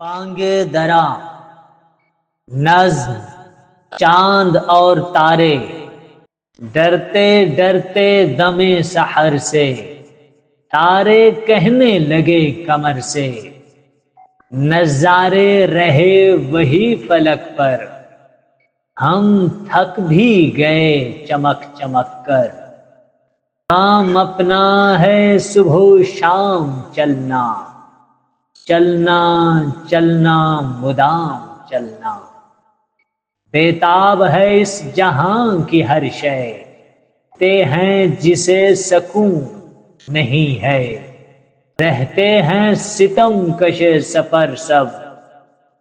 پانگے درا نظم چاند اور تارے ڈرتے ڈرتے دم سحر سے تارے کہنے لگے قمر سے نظارے رہے وہی فلک پر ہم تھک بھی گئے چمک چمک کر کام اپنا ہے صبح و شام چلنا چلنا چلنا مدام چلنا بیتاب ہے اس جہاں کی ہر شے تے ہیں جسے سکون نہیں ہے رہتے ہیں ستم کش سفر سب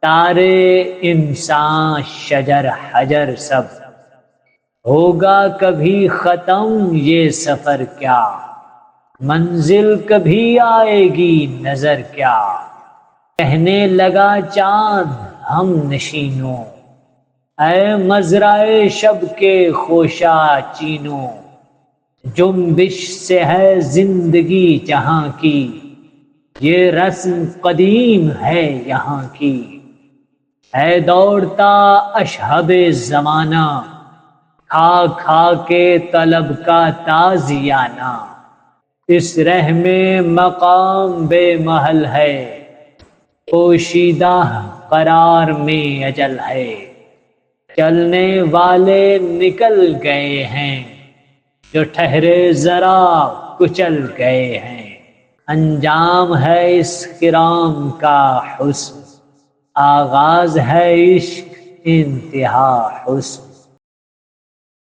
تارے انسان شجر حجر سب ہوگا کبھی ختم یہ سفر کیا منزل کبھی آئے گی نظر کیا کہنے لگا چاند ہم نشینوں اے مزرعے شب کے خوشا چینوں جنبش سے ہے زندگی جہاں کی یہ رسم قدیم ہے یہاں کی ہے دوڑتا اشہب زمانہ کھا کھا کے طلب کا تازیانہ اس رہ میں مقام بے محل ہے پوشیدہ قرار میں اجل ہے چلنے والے نکل گئے ہیں جو ٹھہرے ذرا کچل گئے ہیں انجام ہے اس کرام کا حسن آغاز ہے عشق انتہا حسن